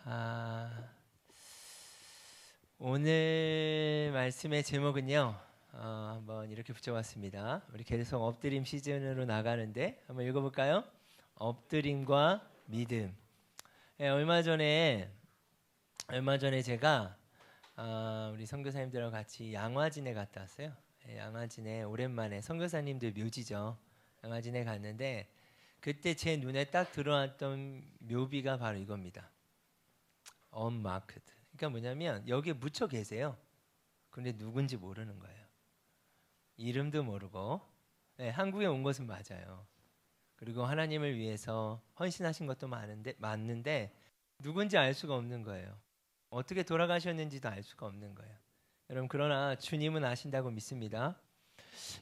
아, 오늘 말씀의 제목은요. 한번 이렇게 붙여봤습니다. 우리 계속 엎드림 시즌으로 나가는데 한번 읽어볼까요? 엎드림과 믿음. 예, 얼마 전에 제가 우리 선교사님들하고 같이 양화진에 갔다 왔어요. 예, 양화진에 오랜만에 선교사님들 묘지죠. 양화진에 갔는데 그때 제 눈에 딱 들어왔던 묘비가 바로 이겁니다. unmarked. 그러니까 뭐냐면 여기에 묻혀 계세요. 근데 누군지 모르는 거예요. 이름도 모르고. 네, 한국에 온 것은 맞아요. 그리고 하나님을 위해서 헌신하신 것도 맞는데 누군지 알 수가 없는 거예요. 어떻게 돌아가셨는지도 알 수가 없는 거예요. 여러분, 그러나 주님은 아신다고 믿습니다.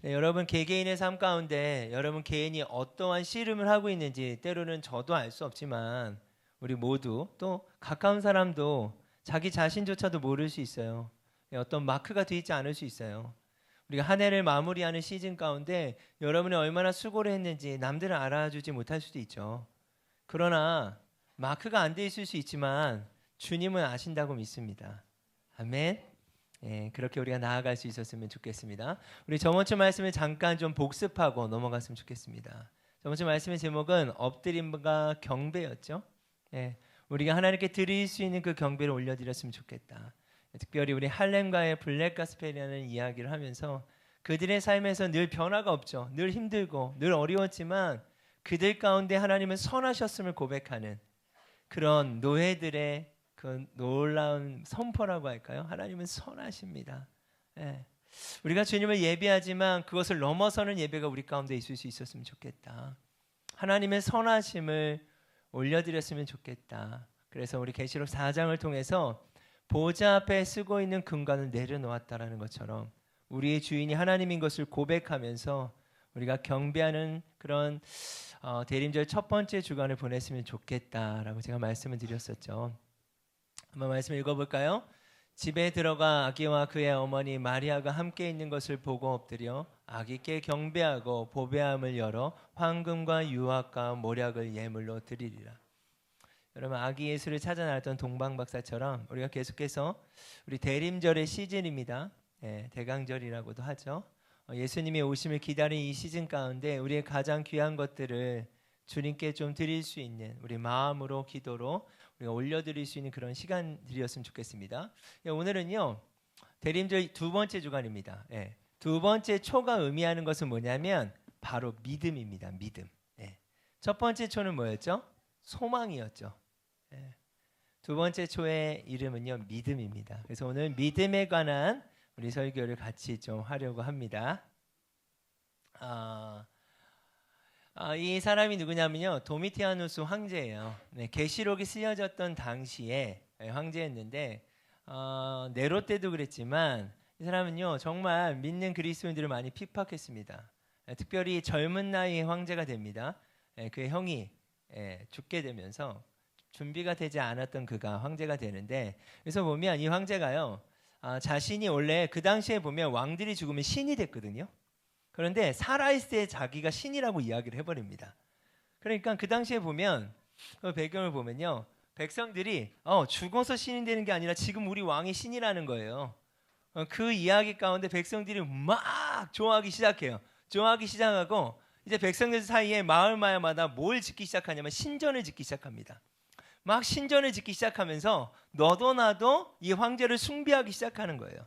네, 여러분 개개인의 삶 가운데 여러분 개인이 어떠한 씨름을 하고 있는지 때로는 저도 알 수 없지만 우리 모두 또 가까운 사람도 자기 자신조차도 모를 수 있어요. 어떤 마크가 되어 있지 않을 수 있어요. 우리가 한 해를 마무리하는 시즌 가운데 여러분이 얼마나 수고를 했는지 남들은 알아주지 못할 수도 있죠. 그러나 마크가 안 돼 있을 수 있지만 주님은 아신다고 믿습니다. 아멘. 예, 그렇게 우리가 나아갈 수 있었으면 좋겠습니다. 우리 저번 주 말씀을 잠깐 좀 복습하고 넘어갔으면 좋겠습니다. 저번 주 말씀의 제목은 엎드림과 경배였죠. 예, 우리가 하나님께 드릴 수 있는 그 경배를 올려드렸으면 좋겠다. 특별히 우리 할렘과의 블랙 가스펠이라는 이야기를 하면서 그들의 삶에서 늘 변화가 없죠. 늘 힘들고 늘 어려웠지만 그들 가운데 하나님은 선하셨음을 고백하는 그런 노예들의 그 놀라운 선포라고 할까요? 하나님은 선하십니다. 예. 우리가 주님을 예배하지만 그것을 넘어서는 예배가 우리 가운데 있을 수 있었으면 좋겠다. 하나님의 선하심을 올려드렸으면 좋겠다. 그래서 우리 계시록 4장을 통해서 보좌 앞에 쓰고 있는 금관을 내려놓았다라는 것처럼 우리의 주인이 하나님인 것을 고백하면서 우리가 경배하는 그런 대림절 첫 번째 주간을 보냈으면 좋겠다라고 제가 말씀을 드렸었죠. 한번 말씀 읽어볼까요? 집에 들어가 아기와 그의 어머니 마리아가 함께 있는 것을 보고 엎드려 아기께 경배하고 보배함을 열어 황금과 유화과 모략을 예물로 드리리라. 여러분, 아기 예수를 찾아 나왔던 동방박사처럼 우리가 계속해서 우리 대림절의 시즌입니다. 예, 대강절이라고도 하죠. 예수님의 오심을 기다린 이 시즌 가운데 우리의 가장 귀한 것들을 주님께 좀 드릴 수 있는 우리 마음으로 기도로 우리가 올려드릴 수 있는 그런 시간들이었으면 좋겠습니다. 예, 오늘은요 대림절 두 번째 주간입니다. 예, 두 번째 초가 의미하는 것은 뭐냐면 바로 믿음입니다. 믿음. 예, 첫 번째 초는 뭐였죠? 소망이었죠. 예, 두 번째 초의 이름은요 믿음입니다. 그래서 오늘 믿음에 관한 우리 설교를 같이 좀 하려고 합니다. 이 사람이 누구냐면요 도미티아누스 황제예요. 네, 계시록이 쓰여졌던 당시에 황제였는데 네로 때도 그랬지만 이 사람은요 정말 믿는 그리스도인들을 많이 핍박했습니다. 특별히 젊은 나이에 황제가 됩니다. 그의 형이 죽게 되면서 준비가 되지 않았던 그가 황제가 되는데, 그래서 보면 이 황제가요 자신이 원래 그 당시에 보면 왕들이 죽으면 신이 됐거든요. 그런데 살아있을 때 자기가 신이라고 이야기를 해버립니다. 그러니까 그 당시에 보면 그 배경을 보면요 백성들이 죽어서 신이 되는 게 아니라 지금 우리 왕이 신이라는 거예요. 그 이야기 가운데 백성들이 막 좋아하기 시작해요. 좋아하기 시작하고 이제 백성들 사이에 마을마다 뭘 짓기 시작하냐면 신전을 짓기 시작합니다. 막 신전을 짓기 시작하면서 너도 나도 이 황제를 숭배하기 시작하는 거예요.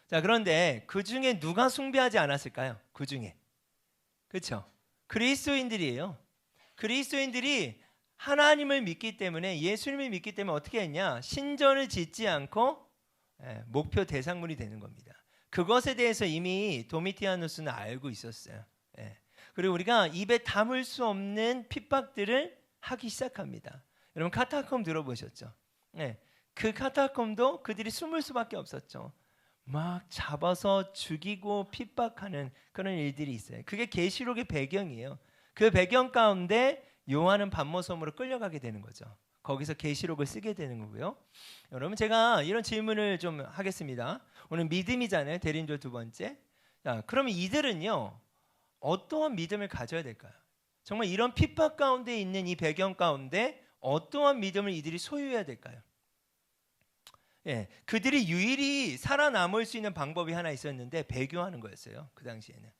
자, 그런데 그 중에 누가 숭배하지 않았을까요? 그 중에. 그렇죠? 그리스도인들이에요. 그리스도인들이 하나님을 믿기 때문에, 예수님을 믿기 때문에 어떻게 했냐? 신전을 짓지 않고 목표 대상물이 되는 겁니다. 그것에 대해서 이미 도미티아누스는 알고 있었어요. 그리고 우리가 입에 담을 수 없는 핍박들을 하기 시작합니다. 여러분 카타콤 들어보셨죠? 그 카타콤도 그들이 숨을 수밖에 없었죠. 막 잡아서 죽이고 핍박하는 그런 일들이 있어요. 그게 계시록의 배경이에요. 그 배경 가운데 요한은 반모섬으로 끌려가게 되는 거죠. 거기서 계시록을 쓰게 되는 거고요. 여러분 제가 이런 질문을 좀 하겠습니다. 오늘 믿음이잖아요. 대림절 두 번째. 자, 그러면 이들은요 어떠한 믿음을 가져야 될까요? 정말 이런 핍박 가운데 있는 이 배경 가운데 어떠한 믿음을 이들이 소유해야 될까요? 그들이 유일히 살아남을 수 있는 방법이 하나 있었는데 배교하는 거였어요. 그 당시에는.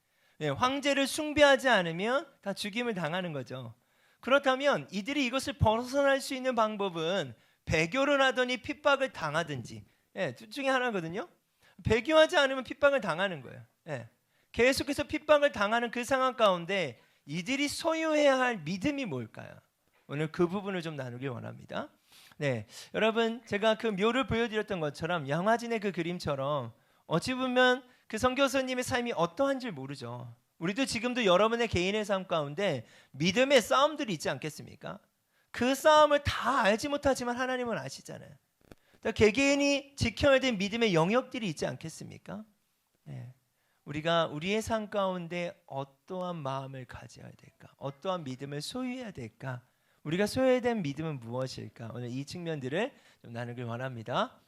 황제를 숭배하지 않으면 다 죽임을 당하는 거죠. 그렇다면 이들이 이것을 벗어날 수 있는 방법은 배교를 하더니 핍박을 당하든지, 둘 중에 하나거든요. 배교하지 않으면 핍박을 당하는 거예요. 계속해서 핍박을 당하는 그 상황 가운데 이들이 소유해야 할 믿음이 뭘까요? 오늘 그 부분을 좀 나누길 원합니다. 여러분, 제가 그 묘를 보여드렸던 것처럼 양화진의 그 그림처럼 어찌 보면 그 선교사님의 삶이 어떠한지 모르죠. 우리도 지금도 여러분의 개인의 삶 가운데 믿음의 싸움들이 있지 않겠습니까? 그 싸움을 다 알지 못하지만 하나님은 아시잖아요. 개개인이 지켜야 될 믿음의 영역들이 있지 않겠습니까? 우리가 우리의 삶 가운데 어떠한 마음을 가져야 될까? 어떠한 믿음을 소유해야 될까? 우리가 소유해야 될 믿음은 무엇일까? 오늘 이 측면들을 좀 나누길 원합니다.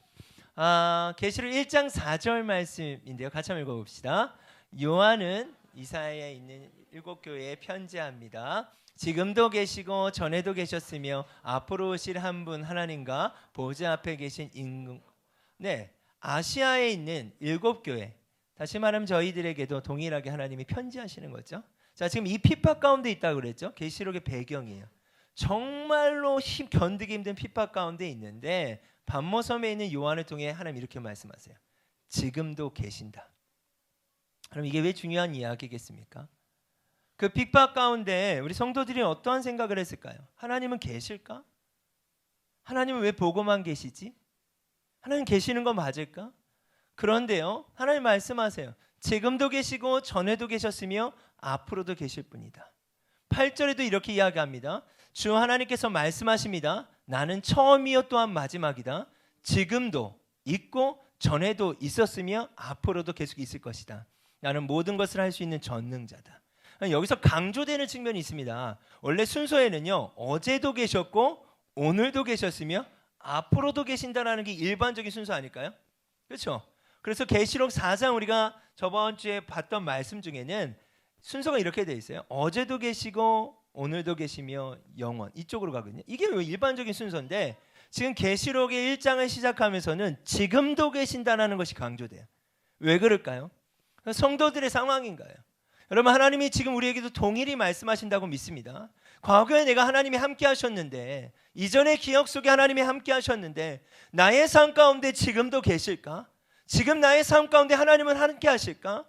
계시록 1장 4절 말씀인데요. 같이 한번 읽어봅시다. 요한은 이사야에 있는 7교회에 편지합니다. 지금도 계시고 전에도 계셨으며 앞으로 오실 한 분 하나님과 보좌 앞에 계신 임금. 아시아에 있는 7교회. 다시 말하면 저희들에게도 동일하게 하나님이 편지하시는 거죠. 자, 지금 이 핍박 가운데 있다고 그랬죠. 계시록의 배경이에요. 정말로 견디기 힘든 핍박 가운데 있는데 반모섬에 있는 요한을 통해 하나님 이렇게 말씀하세요. 지금도 계신다. 그럼 이게 왜 중요한 이야기겠습니까? 그 핍박 가운데 우리 성도들이 어떠한 생각을 했을까요? 하나님은 계실까? 하나님은 왜 보고만 계시지? 하나님 계시는 건 맞을까? 그런데요, 하나님 말씀하세요. 지금도 계시고 전에도 계셨으며 앞으로도 계실 분이다. 8절에도 이렇게 이야기합니다. 주 하나님께서 말씀하십니다. 나는 처음이요 또한 마지막이다. 지금도 있고 전에도 있었으며 앞으로도 계속 있을 것이다. 나는 모든 것을 할 수 있는 전능자다. 여기서 강조되는 측면이 있습니다. 원래 순서에는요, 어제도 계셨고 오늘도 계셨으며 앞으로도 계신다라는 게 일반적인 순서 아닐까요? 그렇죠? 그래서 계시록 4장 우리가 저번 주에 봤던 말씀 중에는 순서가 이렇게 돼 있어요. 어제도 계시고 오늘도 계시며 영원, 이쪽으로 가거든요. 이게 일반적인 순서인데 지금 계시록의 1장을 시작하면서는 지금도 계신다는 것이 강조돼요. 왜 그럴까요? 성도들의 상황인 거예요. 여러분, 하나님이 지금 우리에게도 동일히 말씀하신다고 믿습니다. 과거에 내가 하나님이 함께 하셨는데, 이전의 기억 속에 하나님이 함께 하셨는데 나의 삶 가운데 지금도 계실까? 지금 나의 삶 가운데 하나님은 함께 하실까?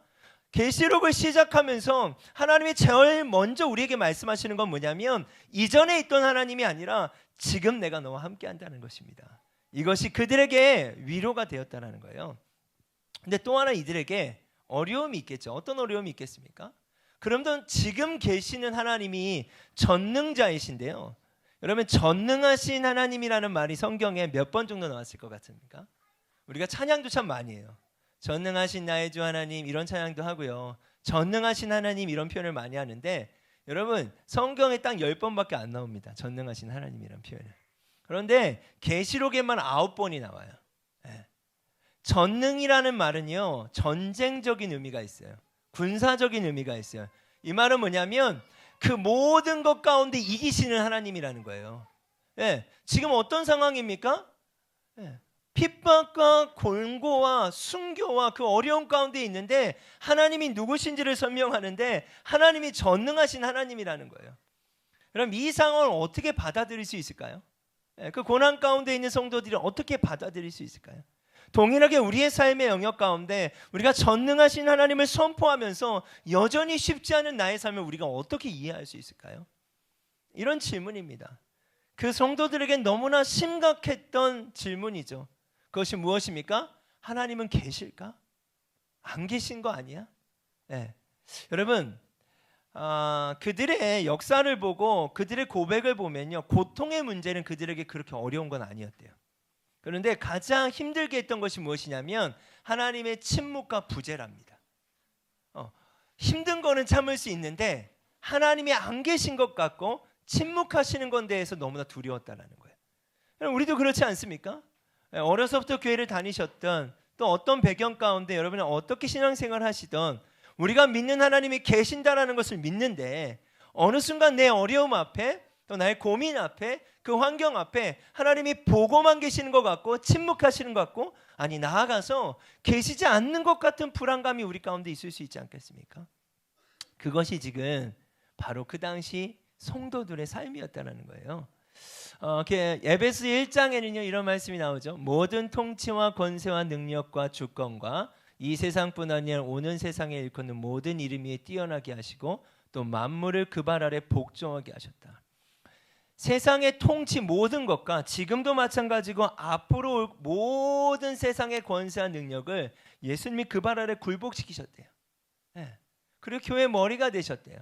계시록을 시작하면서 하나님이 제일 먼저 우리에게 말씀하시는 건 뭐냐면 이전에 있던 하나님이 아니라 지금 내가 너와 함께 한다는 것입니다. 이것이 그들에게 위로가 되었다는 거예요. 근데 또 하나 이들에게 어려움이 있겠죠. 어떤 어려움이 있겠습니까? 그러면 지금 계시는 하나님이 전능자이신데요. 여러분, 전능하신 하나님이라는 말이 성경에 몇 번 정도 나왔을 것 같습니까? 우리가 찬양도 참 많이 해요. 전능하신 나의 주 하나님, 이런 찬양도 하고요. 전능하신 하나님, 이런 표현을 많이 하는데 여러분, 성경에 딱 10번밖에 안 나옵니다. 전능하신 하나님이란 표현을. 그런데 계시록에만 9번이 나와요. 전능이라는 말은요, 전쟁적인 의미가 있어요. 군사적인 의미가 있어요. 이 말은 뭐냐면 그 모든 것 가운데 이기시는 하나님이라는 거예요. 지금 어떤 상황입니까? 핍박과 골고와 순교와 그 어려움 가운데 있는데 하나님이 누구신지를 설명하는데 하나님이 전능하신 하나님이라는 거예요. 그럼 이 상황을 어떻게 받아들일 수 있을까요? 그 고난 가운데 있는 성도들이 어떻게 받아들일 수 있을까요? 동일하게 우리의 삶의 영역 가운데 우리가 전능하신 하나님을 선포하면서 여전히 쉽지 않은 나의 삶을 우리가 어떻게 이해할 수 있을까요? 이런 질문입니다. 그 성도들에게 너무나 심각했던 질문이죠. 그것이 무엇입니까? 하나님은 계실까? 안 계신 거 아니야? 여러분, 그들의 역사를 보고 그들의 고백을 보면요, 고통의 문제는 그들에게 그렇게 어려운 건 아니었대요. 그런데 가장 힘들게 했던 것이 무엇이냐면 하나님의 침묵과 부재랍니다. 힘든 거는 참을 수 있는데 하나님이 안 계신 것 같고 침묵하시는 건 대해서 너무나 두려웠다는 거예요. 우리도 그렇지 않습니까? 어려서부터 교회를 다니셨던 또 어떤 배경 가운데 여러분은 어떻게 신앙생활을 하시던 우리가 믿는 하나님이 계신다라는 것을 믿는데 어느 순간 내 어려움 앞에 또 나의 고민 앞에, 그 환경 앞에 하나님이 보고만 계시는 것 같고 침묵하시는 것 같고, 아니 나아가서 계시지 않는 것 같은 불안감이 우리 가운데 있을 수 있지 않겠습니까? 그것이 지금 바로 그 당시 성도들의 삶이었다는 거예요. 에베소 1장에는요 이런 말씀이 나오죠. 모든 통치와 권세와 능력과 주권과 이 세상뿐 아니라 오는 세상에 일컫는 모든 이름 위에 뛰어나게 하시고 또 만물을 그 발 아래 복종하게 하셨다. 세상의 통치 모든 것과 지금도 마찬가지고 앞으로 올 모든 세상의 권세와 능력을 예수님이 그 발 아래 굴복시키셨대요. 네. 그리고 교회 머리가 되셨대요.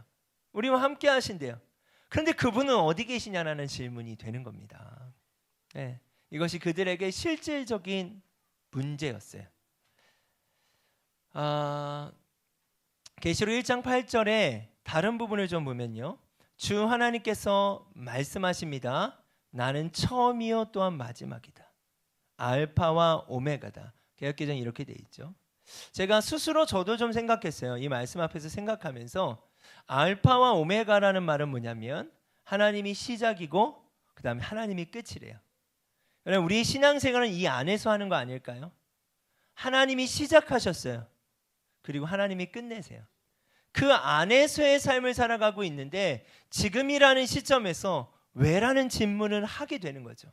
우리와 함께 하신대요. 그런데 그분은 어디 계시냐라는 질문이 되는 겁니다. 네. 이것이 그들에게 실질적인 문제였어요. 계시록 1장 8절에 다른 부분을 좀 보면요. 주 하나님께서 말씀하십니다. 나는 처음이요 또한 마지막이다. 알파와 오메가다. 개역개정이 이렇게 돼 있죠. 제가 스스로 저도 좀 생각했어요. 이 말씀 앞에서 생각하면서 알파와 오메가라는 말은 뭐냐면 하나님이 시작이고 그 다음에 하나님이 끝이래요. 우리 신앙생활은 이 안에서 하는 거 아닐까요? 하나님이 시작하셨어요. 그리고 하나님이 끝내세요. 그 안에서의 삶을 살아가고 있는데 지금이라는 시점에서 왜라는 질문을 하게 되는 거죠.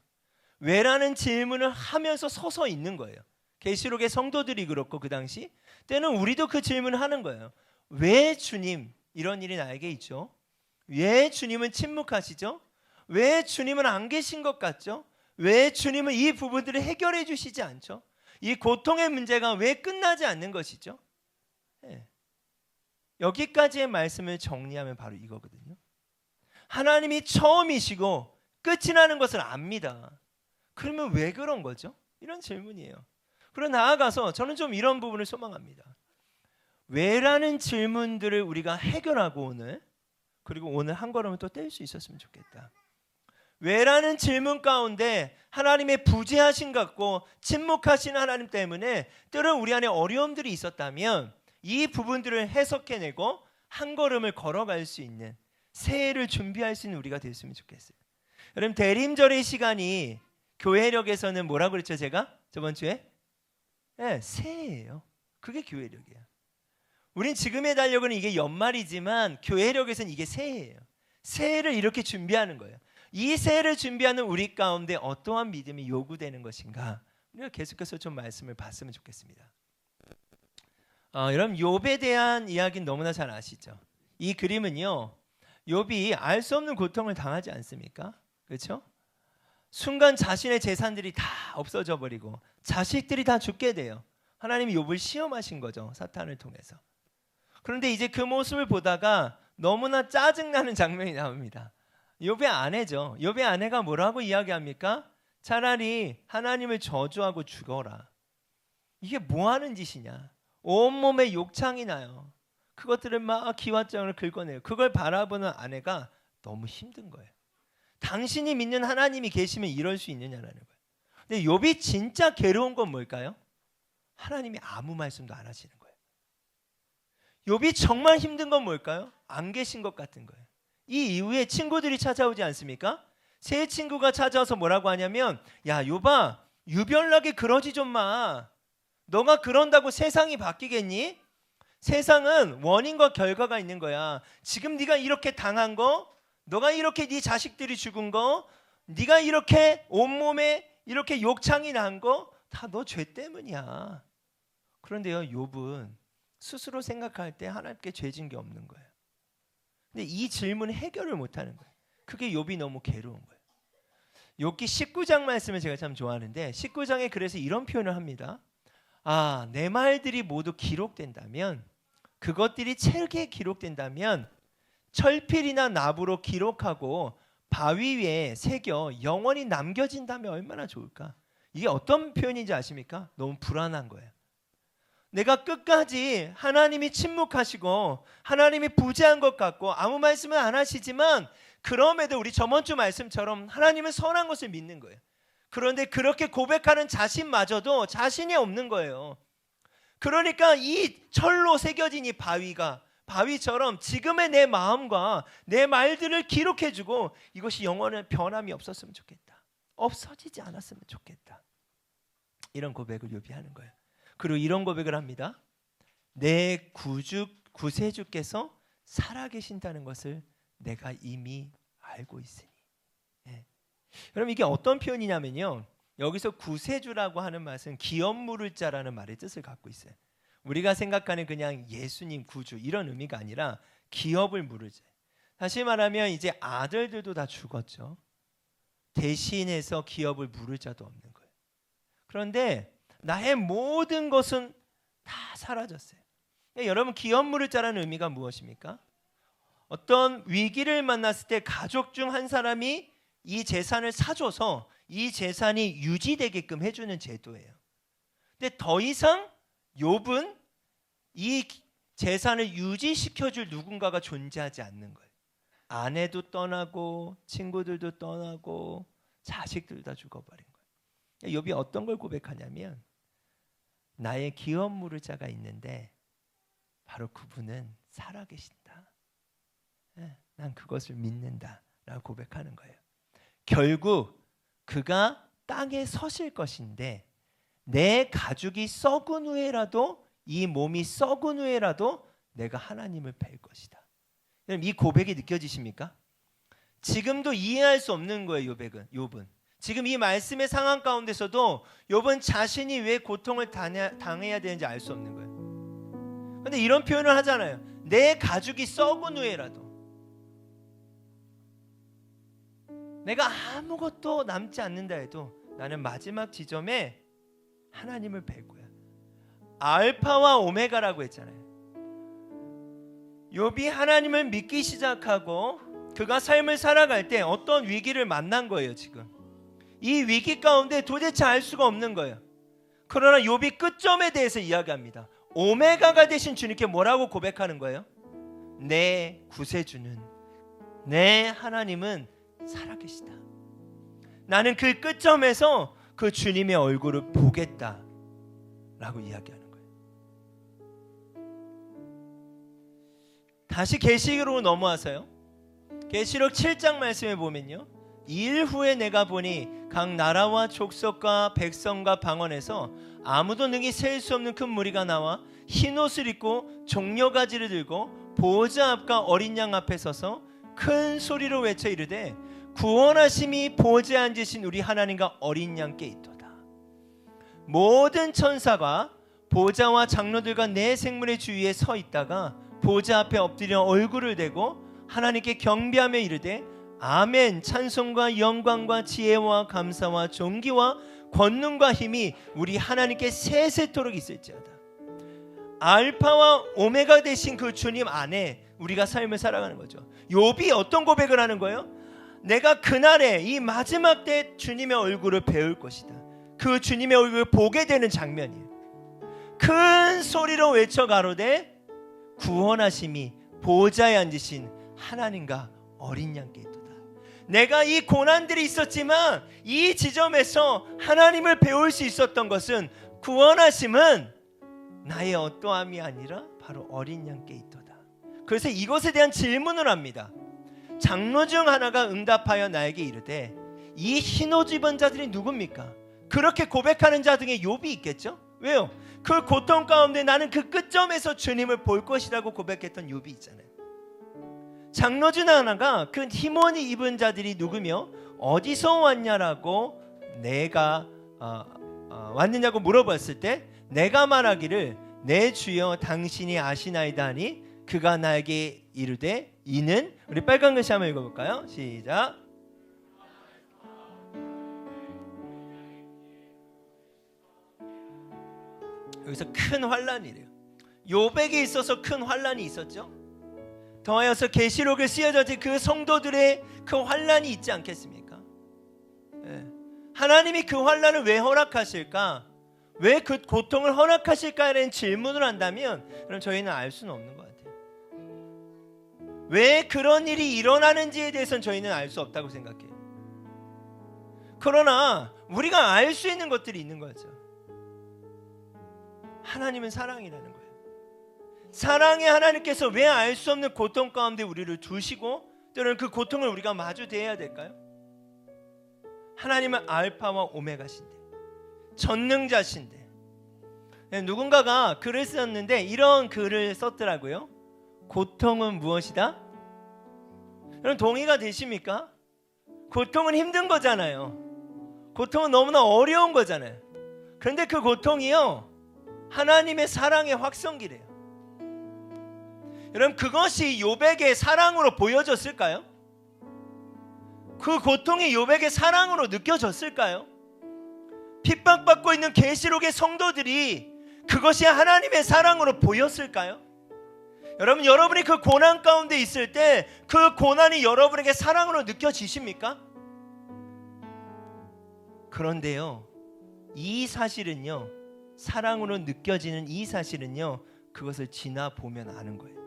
왜라는 질문을 하면서 서서 있는 거예요. 계시록의 성도들이 그렇고 그 당시 때는 우리도 그 질문을 하는 거예요. 왜 주님 이런 일이 나에게 있죠? 왜 주님은 침묵하시죠? 왜 주님은 안 계신 것 같죠? 왜 주님은 이 부분들을 해결해 주시지 않죠? 이 고통의 문제가 왜 끝나지 않는 것이죠? 네. 여기까지의 말씀을 정리하면 바로 이거거든요. 하나님이 처음이시고 끝이 나는 것을 압니다. 그러면 왜 그런 거죠? 이런 질문이에요. 그리고 나아가서 저는 좀 이런 부분을 소망합니다. 왜라는 질문들을 우리가 해결하고 오늘, 그리고 오늘 한 걸음을 또 뗄 수 있었으면 좋겠다. 왜라는 질문 가운데 하나님의 부재하신 것 같고 침묵하신 하나님 때문에 때론 우리 안에 어려움들이 있었다면 이 부분들을 해석해내고 한 걸음을 걸어갈 수 있는 새해를 준비할 수 있는 우리가 됐으면 좋겠어요. 여러분 대림절의 시간이 교회력에서는 뭐라고 그랬죠 제가? 저번 주에? 네, 새해예요. 그게 교회력이에요. 우린 지금의 달력은 이게 연말이지만 교회력에서는 이게 새해예요. 새해를 이렇게 준비하는 거예요. 이 새해를 준비하는 우리 가운데 어떠한 믿음이 요구되는 것인가? 우리가 계속해서 좀 말씀을 봤으면 좋겠습니다. 여러분 욥에 대한 이야기는 너무나 잘 아시죠? 이 그림은요. 욥이 알 수 없는 고통을 당하지 않습니까? 그렇죠? 순간 자신의 재산들이 다 없어져 버리고 자식들이 다 죽게 돼요. 하나님이 욥을 시험하신 거죠. 사탄을 통해서. 그런데 이제 그 모습을 보다가 너무나 짜증나는 장면이 나옵니다. 욥의 아내죠. 욥의 아내가 뭐라고 이야기합니까? 차라리 하나님을 저주하고 죽어라. 이게 뭐 하는 짓이냐. 온몸에 욕창이 나요. 그것들을 막 기와장을 긁어내요. 그걸 바라보는 아내가 너무 힘든 거예요. 당신이 믿는 하나님이 계시면 이럴 수 있느냐라는 거예요. 근데 욥이 진짜 괴로운 건 뭘까요? 하나님이 아무 말씀도 안 하시는 거예요. 욥이 정말 힘든 건 뭘까요? 안 계신 것 같은 거예요. 이 이후에 친구들이 찾아오지 않습니까? 새 친구가 찾아와서 뭐라고 하냐면 야 욥아 유별나게 그러지 좀 마. 너가 그런다고 세상이 바뀌겠니? 세상은 원인과 결과가 있는 거야. 지금 네가 이렇게 당한 거, 너가 이렇게 네 자식들이 죽은 거, 네가 이렇게 온몸에 이렇게 욕창이 난 거 다 너 죄 때문이야. 그런데요 욥은 스스로 생각할 때 하나님께 죄진 게 없는 거예요. 근데 이 질문 해결을 못하는 거예요. 그게 욥이 너무 괴로운 거예요. 욥기 19장 말씀을 제가 참 좋아하는데 19장에 그래서 이런 표현을 합니다. 내 말들이 모두 기록된다면 그것들이 책에 기록된다면 철필이나 납으로 기록하고 바위 위에 새겨 영원히 남겨진다면 얼마나 좋을까? 이게 어떤 표현인지 아십니까? 너무 불안한 거예요. 내가 끝까지 하나님이 침묵하시고 하나님이 부재한 것 같고 아무 말씀을 안 하시지만 그럼에도 우리 저번주 말씀처럼 하나님은 선한 것을 믿는 거예요. 그런데 그렇게 고백하는 자신마저도 자신이 없는 거예요. 그러니까 이 철로 새겨진 이 바위가 바위처럼 지금의 내 마음과 내 말들을 기록해주고 이것이 영원한 변함이 없었으면 좋겠다. 없어지지 않았으면 좋겠다. 이런 고백을 욥이 하는 거예요. 그리고 이런 고백을 합니다. 내 구세주께서 살아계신다는 것을 내가 이미 알고 있으니. 예. 여러분 이게 어떤 표현이냐면요. 여기서 구세주라고 하는 말은 기업 물을 자라는 말의 뜻을 갖고 있어요. 우리가 생각하는 그냥 예수님 구주 이런 의미가 아니라 기업을 물을 자. 다시 말하면 이제 아들들도 다 죽었죠. 대신해서 기업을 물을 자도 없는 거예요. 그런데 나의 모든 것은 다 사라졌어요. 여러분 기업 물을 자라는 의미가 무엇입니까? 어떤 위기를 만났을 때 가족 중 한 사람이 이 재산을 사줘서 이 재산이 유지되게끔 해주는 제도예요. 근데 더 이상 욥은 이 재산을 유지시켜줄 누군가가 존재하지 않는 거예요. 아내도 떠나고 친구들도 떠나고 자식들 다 죽어버린 거예요. 욥이 어떤 걸 고백하냐면 나의 기업 물을 자가 있는데 바로 그분은 살아계신다. 난 그것을 믿는다 라고 고백하는 거예요. 결국 그가 땅에 서실 것인데 내 가죽이 썩은 후에라도 이 몸이 썩은 후에라도 내가 하나님을 뵐 것이다. 이 고백이 느껴지십니까? 지금도 이해할 수 없는 거예요. 욥은 지금 이 말씀의 상황 가운데서도 욥은 자신이 왜 고통을 당해야 되는지 알 수 없는 거예요. 그런데 이런 표현을 하잖아요. 내 가죽이 썩은 후에라도 내가 아무것도 남지 않는다 해도 나는 마지막 지점에 하나님을 뵐 거야. 알파와 오메가라고 했잖아요. 욥이 하나님을 믿기 시작하고 그가 삶을 살아갈 때 어떤 위기를 만난 거예요. 지금 이 위기 가운데 도대체 알 수가 없는 거예요. 그러나 욥이 끝점에 대해서 이야기합니다. 오메가가 되신 주님께 뭐라고 고백하는 거예요? 내 구세주는, 내 하나님은 살아계시다. 나는 그 끝점에서 그 주님의 얼굴을 보겠다 라고 이야기하는 거예요. 다시 계시록으로 넘어와서요. 계시록 7장 말씀에 보면요. 이 일 후에 내가 보니 각 나라와 족속과 백성과 방언에서 아무도 능히 셀 수 없는 큰 무리가 나와 흰 옷을 입고 종려가지를 들고 보호자 앞과 어린 양 앞에 서서 큰 소리로 외쳐 이르되 구원하심이 보호자에 앉으신 우리 하나님과 어린 양께 있도다. 모든 천사가 보호자와 장로들과 내 생물의 주위에 서 있다가 보호자 앞에 엎드려 얼굴을 대고 하나님께 경배하며 이르되 아멘. 찬송과 영광과 지혜와 감사와 존귀와 권능과 힘이 우리 하나님께 세세토록 있을지어다. 알파와 오메가 되신 그 주님 안에 우리가 삶을 살아가는 거죠. 욥이 어떤 고백을 하는 거예요? 내가 그날에 이 마지막 때 주님의 얼굴을 배울 것이다. 그 주님의 얼굴을 보게 되는 장면이에요. 큰 소리로 외쳐 가로되 구원하심이 보호자에 앉으신 하나님과 어린 양께 있도다. 내가 이 고난들이 있었지만 이 지점에서 하나님을 배울 수 있었던 것은 구원하심은 나의 어떠함이 아니라 바로 어린 양께 있도다. 그래서 이것에 대한 질문을 합니다. 장로 중 하나가 응답하여 나에게 이르되 이 흰옷 입은 자들이 누굽니까? 그렇게 고백하는 자 중에 욥이 있겠죠? 왜요? 그 고통 가운데 나는 그 끝점에서 주님을 볼 것이라고 고백했던 욥이 있잖아요. 장로 중 하나가 그 흰옷 입은 자들이 누구며 어디서 왔냐라고 내가 왔느냐고 물어봤을 때 내가 말하기를 내 주여 당신이 아시나이다 하니 그가 나에게 이르되 이는 우리 빨간 글씨 한번 읽어볼까요? 시작. 여기서 큰 환란이래요. 욥에게 있어서 큰 환란이 있었죠. 더하여서 계시록에 쓰여진 그 성도들의 그 환란이 있지 않겠습니까? 하나님이 그 환란을 왜 허락하실까? 왜 그 고통을 허락하실까라는 질문을 한다면 그럼 저희는 알 수는 없는 것 같아요. 왜 그런 일이 일어나는지에 대해서는 저희는 알 수 없다고 생각해요. 그러나 우리가 알 수 있는 것들이 있는 거죠. 하나님은 사랑이라는 거예요. 사랑의 하나님께서 왜 알 수 없는 고통 가운데 우리를 두시고 때로는 그 고통을 우리가 마주대해야 될까요? 하나님은 알파와 오메가신데, 전능자신데. 누군가가 글을 썼는데 이런 글을 썼더라고요. 고통은 무엇이다? 여러분 동의가 되십니까? 고통은 힘든 거잖아요. 고통은 너무나 어려운 거잖아요. 그런데 그 고통이요, 하나님의 사랑의 확성기래요. 여러분 그것이 욥에게 사랑으로 보여졌을까요? 그 고통이 욥에게 사랑으로 느껴졌을까요? 핍박받고 있는 계시록의 성도들이 그것이 하나님의 사랑으로 보였을까요? 여러분, 여러분이 그 고난 가운데 있을 때 그 고난이 여러분에게 사랑으로 느껴지십니까? 그런데요, 이 사실은요, 사랑으로 느껴지는 이 사실은요, 그것을 지나보면 아는 거예요.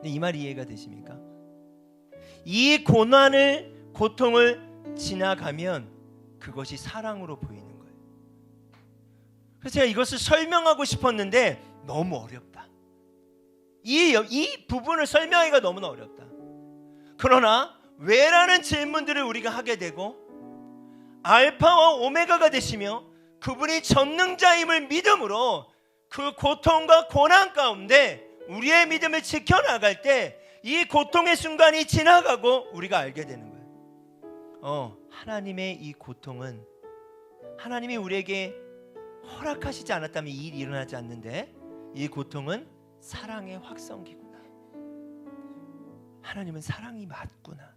이 말 이해가 되십니까? 이 고통을 지나가면 그것이 사랑으로 보이는 거예요. 그래서 제가 이것을 설명하고 싶었는데 너무 어렵다. 이 부분을 설명하기가 너무나 어렵다. 그러나 왜라는 질문들을 우리가 하게 되고, 알파와 오메가가 되시며 그분이 전능자임을 믿음으로 그 고통과 고난 가운데 우리의 믿음을 지켜나갈 때 이 고통의 순간이 지나가고 우리가 알게 되는 거예요. 하나님의 이 고통은 하나님이 우리에게 허락하시지 않았다면 이 일이 일어나지 않는데, 이 고통은 사랑의 확성기구나. 하나님은 사랑이 맞구나.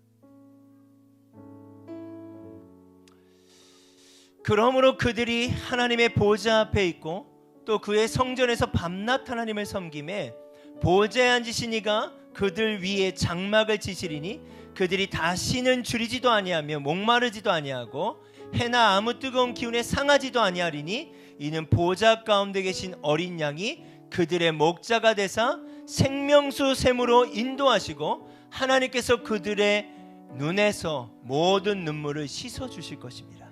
그러므로 그들이 하나님의 보좌 앞에 있고 또 그의 성전에서 밤낮 하나님을 섬김에 보좌에 앉으신 이가 그들 위에 장막을 치시리니 그들이 다시는 줄이지도 아니하며 목마르지도 아니하고 해나 아무 뜨거운 기운에 상하지도 아니하리니 이는 보좌 가운데 계신 어린 양이 그들의 목자가 되사 생명수 샘으로 인도하시고 하나님께서 그들의 눈에서 모든 눈물을 씻어 주실 것입니다.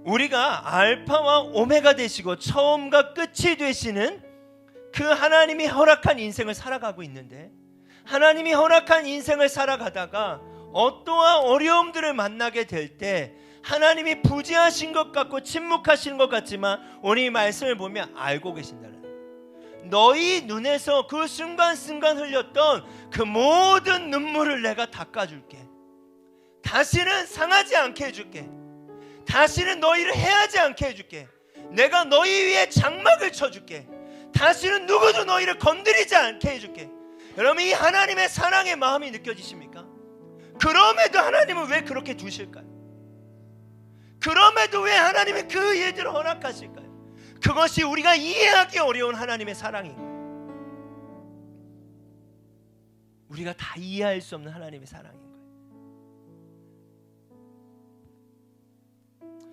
우리가 알파와 오메가 되시고 처음과 끝이 되시는 그 하나님이 허락한 인생을 살아가고 있는데, 하나님이 허락한 인생을 살아가다가 어떠한 어려움들을 만나게 될 때 하나님이 부재하신 것 같고 침묵하시는 것 같지만 오늘 이 말씀을 보면 알고 계신다는 거예요. 너희 눈에서 그 순간순간 흘렸던 그 모든 눈물을 내가 닦아줄게. 다시는 상하지 않게 해줄게. 다시는 너희를 해하지 않게 해줄게. 내가 너희 위에 장막을 쳐줄게. 다시는 누구도 너희를 건드리지 않게 해줄게. 여러분, 이 하나님의 사랑의 마음이 느껴지십니까? 그럼에도 하나님은 왜 그렇게 두실까요? 그럼에도 왜 하나님은 그 일들을 허락하실까요? 그것이 우리가 이해하기 어려운 하나님의 사랑인 거예요. 우리가 다 이해할 수 없는 하나님의 사랑인 거예요.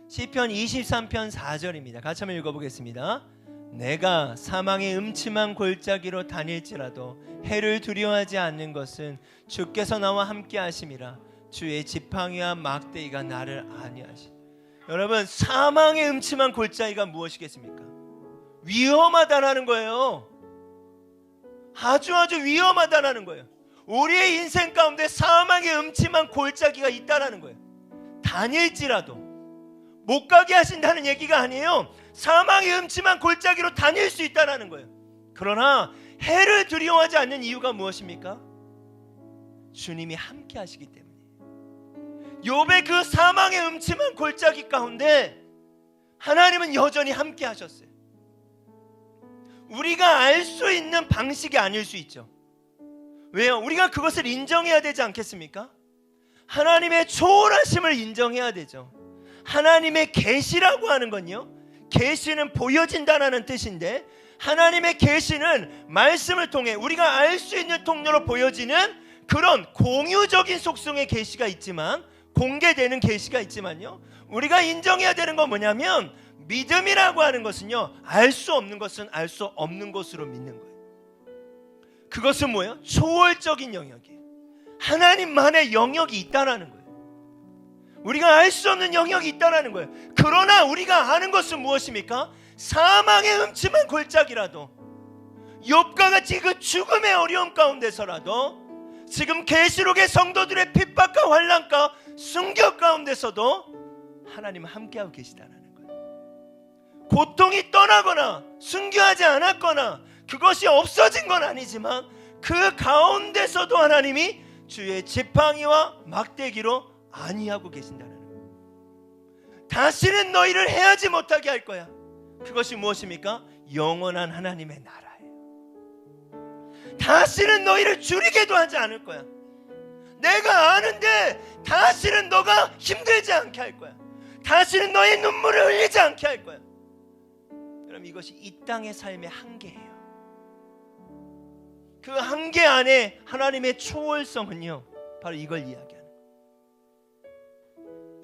시편 23편 4절입니다. 같이 한번 읽어보겠습니다. 내가 사망의 음침한 골짜기로 다닐지라도 해를 두려워하지 않는 것은 주께서 나와 함께 하심이라. 주의 지팡이와 막대기가 나를 안위하시니. 여러분, 사망의 음침한 골짜기가 무엇이겠습니까? 위험하다라는 거예요. 아주 위험하다라는 거예요. 우리의 인생 가운데 사망의 음침한 골짜기가 있다라는 거예요. 다닐지라도 못 가게 하신다는 얘기가 아니에요. 사망의 음침한 골짜기로 다닐 수 있다라는 거예요. 그러나 해를 두려워하지 않는 이유가 무엇입니까? 주님이 함께 하시기 때문에. 욥의 그 사망의 음침한 골짜기 가운데 하나님은 여전히 함께 하셨어요. 우리가 알 수 있는 방식이 아닐 수 있죠. 왜요? 우리가 그것을 인정해야 되지 않겠습니까? 하나님의 초월하심을 인정해야 되죠. 하나님의 계시라고 하는 건요, 계시는 보여진다는 뜻인데, 하나님의 계시는 말씀을 통해 우리가 알 수 있는 통로로 보여지는 그런 공유적인 속성의 계시가 있지만, 공개되는 계시가 있지만요, 우리가 인정해야 되는 건 뭐냐면, 믿음이라고 하는 것은요, 알 수 없는 것은 알 수 없는 것으로 믿는 거예요. 그것은 뭐예요? 초월적인 영역이에요. 하나님만의 영역이 있다라는 거예요. 우리가 알 수 없는 영역이 있다라는 거예요. 그러나 우리가 아는 것은 무엇입니까? 사망의 음침한 골짜기라도 욥과 같이 그 죽음의 어려움 가운데서라도, 지금 계시록의 성도들의 핍박과 환난과 순교 가운데서도 하나님은 함께하고 계시다는 거예요. 고통이 떠나거나 순교하지 않았거나 그것이 없어진 건 아니지만 그 가운데서도 하나님이 주의 지팡이와 막대기로 안위하고 계신다는 거예요. 다시는 너희를 해하지 못하게 할 거야. 그것이 무엇입니까? 영원한 하나님의 나라예요. 다시는 너희를 줄이게도 하지 않을 거야. 내가 아는데 다시는 너가 힘들지 않게 할 거야. 다시는 너의 눈물을 흘리지 않게 할 거야. 그럼 이것이 이 땅의 삶의 한계예요. 그 한계 안에 하나님의 초월성은요, 바로 이걸 이야기하는 거예요.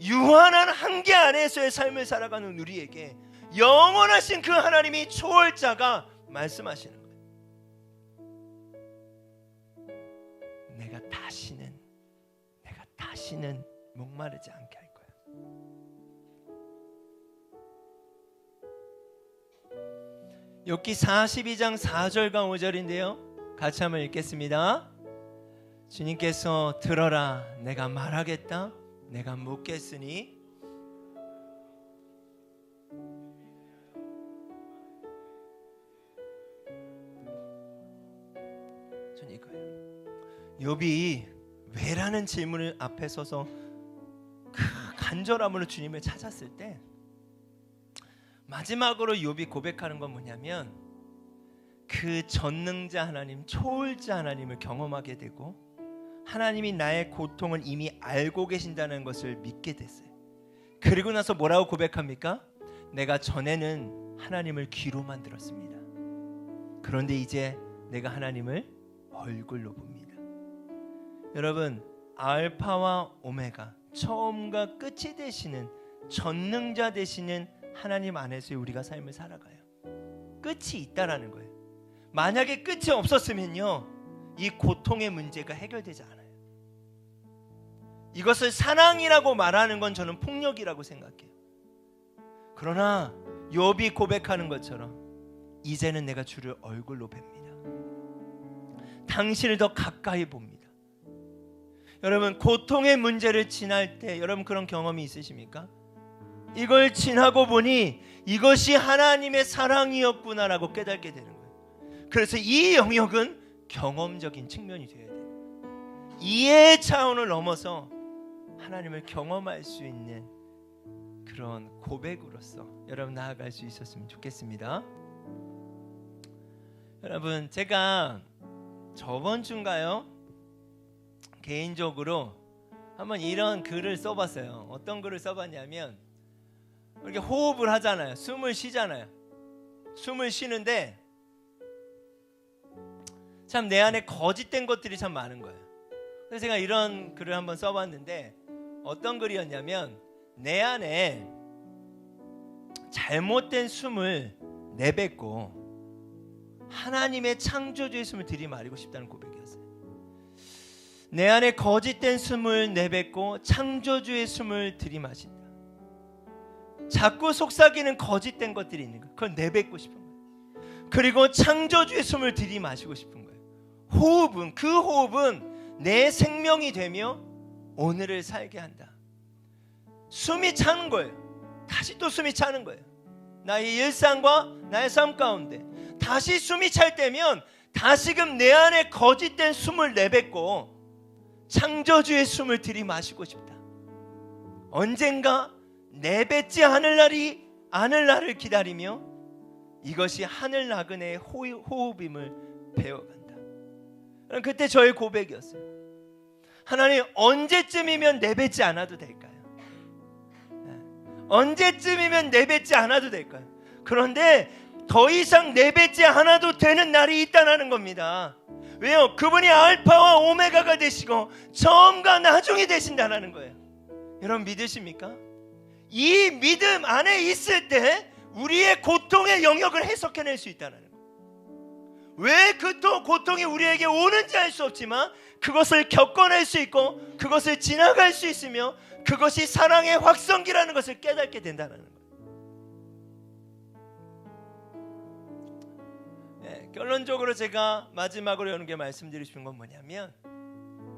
유한한 한계 안에서의 삶을 살아가는 우리에게 영원하신 그 하나님이 초월자가 말씀하시는 거예요. 내가 다시는 목마르지 않게 할 거야. 욥기 42장 4절과 5절인데요, 같이 한번 읽겠습니다. 주님께서 들어라, 내가 말하겠다, 내가 묻겠으니 전 이거예요. 욥이 왜라는 질문을 앞에 서서 그 간절함으로 주님을 찾았을 때 마지막으로 욥이 고백하는 건 뭐냐면, 그 전능자 하나님, 초월자 하나님을 경험하게 되고 하나님이 나의 고통을 이미 알고 계신다는 것을 믿게 됐어요. 그리고 나서 뭐라고 고백합니까? 내가 전에는 하나님을 귀로만 들었습니다. 그런데 이제 내가 하나님을 얼굴로 봅니다. 여러분, 알파와 오메가, 처음과 끝이 되시는 전능자 되시는 하나님 안에서 우리가 삶을 살아가요. 끝이 있다라는 거예요. 만약에 끝이 없었으면요, 이 고통의 문제가 해결되지 않아요. 이것을 사랑이라고 말하는 건 저는 폭력이라고 생각해요. 그러나 욥이 고백하는 것처럼 이제는 내가 주를 얼굴로 뵙니다. 당신을 더 가까이 봅니다. 여러분, 고통의 문제를 지날 때 여러분 그런 경험이 있으십니까? 이걸 지나고 보니 이것이 하나님의 사랑이었구나라고 깨닫게 되는 거예요. 그래서 이 영역은 경험적인 측면이 되어야 돼요. 이해의 차원을 넘어서 하나님을 경험할 수 있는 그런 고백으로서 여러분 나아갈 수 있었으면 좋겠습니다. 여러분, 제가 저번 주인가요? 개인적으로 한번 이런 글을 써봤어요. 어떤 글을 써봤냐면, 이렇게 호흡을 하잖아요. 숨을 쉬잖아요. 숨을 쉬는데 참 내 안에 거짓된 것들이 참 많은 거예요. 그래서 제가 이런 글을 한번 써봤는데, 어떤 글이었냐면, 내 안에 잘못된 숨을 내뱉고 하나님의 창조주의 숨을 들이마시고 싶다는 고백이었어요. 내 안에 거짓된 숨을 내뱉고 창조주의 숨을 들이마신다. 자꾸 속삭이는 거짓된 것들이 있는 거예요. 그걸 내뱉고 싶은 거예요. 그리고 창조주의 숨을 들이마시고 싶은 거예요. 호흡은, 그 호흡은 내 생명이 되며 오늘을 살게 한다. 숨이 차는 거예요. 다시 또 숨이 차는 거예요. 나의 일상과 나의 삶 가운데 다시 숨이 찰 때면 다시금 내 안에 거짓된 숨을 내뱉고 창조주의 숨을 들이마시고 싶다. 언젠가 내뱉지 않을 날을 기다리며 이것이 하늘 나그네의 호흡임을 배워간다. 그때 저의 고백이었어요. 하나님, 언제쯤이면 내뱉지 않아도 될까요? 언제쯤이면 내뱉지 않아도 될까요? 그런데 더 이상 내뱉지 않아도 되는 날이 있다는 겁니다. 왜요? 그분이 알파와 오메가가 되시고 처음과 나중이 되신다는 거예요. 여러분 믿으십니까? 이 믿음 안에 있을 때 우리의 고통의 영역을 해석해낼 수 있다는 거예요. 왜 그 고통이 우리에게 오는지 알 수 없지만 그것을 겪어낼 수 있고 그것을 지나갈 수 있으며 그것이 사랑의 확성기라는 것을 깨닫게 된다는 거예요. 결론적으로 제가 마지막으로 여러분께 말씀드리고 싶은 건 뭐냐면,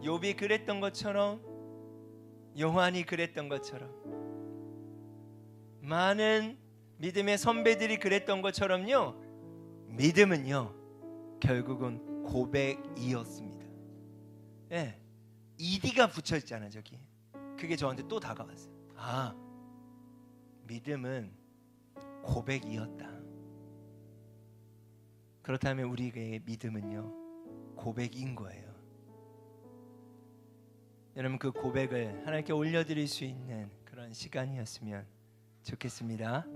욥이 그랬던 것처럼, 요한이 그랬던 것처럼, 많은 믿음의 선배들이 그랬던 것처럼요, 믿음은요 결국은 고백이었습니다. ED가 붙여있잖아요. 저기 그게 저한테 또 다가왔어요. 아, 믿음은 고백이었다. 그렇다면 우리의 믿음은요 고백인 거예요. 여러분, 그 고백을 하나님께 올려드릴 수 있는 그런 시간이었으면 좋겠습니다.